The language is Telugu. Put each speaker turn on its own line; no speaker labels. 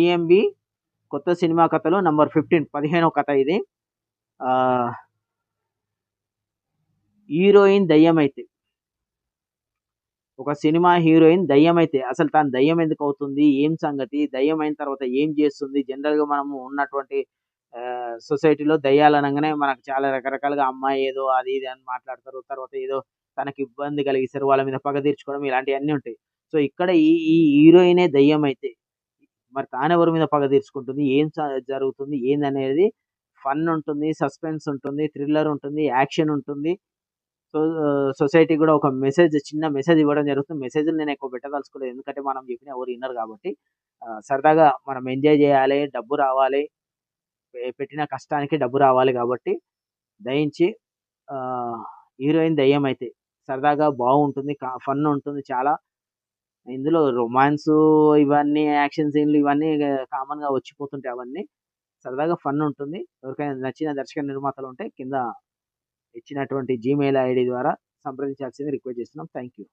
టీఎంబీ కొత్త సినిమా కథలో నంబర్ 15వ కథ ఇది. హీరోయిన్ దయ్యమైతే, ఒక సినిమా హీరోయిన్ దయ్యమైతే అసలు తను దయ్యం ఎందుకు అవుతుంది, ఏం సంగతి, దయ్యం అయిన తర్వాత ఏం చేస్తుంది? జనరల్గా మనము ఉన్నటువంటి సొసైటీలో దయ్యాలు అనగానే మనకు చాలా రకరకాలుగా అమ్మాయి ఏదో అది ఇది అని మాట్లాడతారు. తర్వాత ఏదో తనకి ఇబ్బంది కలిగిస్తారు, వాళ్ళ మీద పగ తీర్చుకోవడం ఇలాంటివన్నీ ఉంటాయి. సో ఇక్కడ ఈ ఈ హీరోయినే దయ్యం అయితే మరి తానెవరి మీద పగ తీర్చుకుంటుంది, ఏం జరుగుతుంది ఏందనేది ఫన్ ఉంటుంది, సస్పెన్స్ ఉంటుంది, థ్రిల్లర్ ఉంటుంది, యాక్షన్ ఉంటుంది. సో సొసైటీ కూడా ఒక చిన్న మెసేజ్ ఇవ్వడం జరుగుతుంది. మెసేజ్‌లు నేను ఎక్కువ పెట్టదలుచుకోలేదు. ఎందుకంటే మనం చెప్పినా ఎవరు వినరు కాబట్టి. సరదాగా మనం ఎంజాయ్ చేయాలి, డబ్బు రావాలి. పెట్టిన కష్టానికి డబ్బు రావాలి కాబట్టి దయించి హీరోయిన్ దయ్యమైతే సరదాగా బాగుంటుంది. ఫన్ ఉంటుంది చాలా. ఇందులో రొమాన్సు ఇవన్నీ యాక్షన్ సీన్‌లు ఇవన్నీ కామన్‌గా వచ్చిపోతుంటాయి అవన్నీ. సరదాగా ఫన్ ఉంటుంది. ఎవరికైనా నచ్చిన దర్శక నిర్మాతలు ఉంటే కింద ఇచ్చినటువంటి జీమెయిల్ ఐడీ ద్వారా సంప్రదించాల్సిందిగా రిక్వెస్ట్ చేస్తున్నాం. Thank you.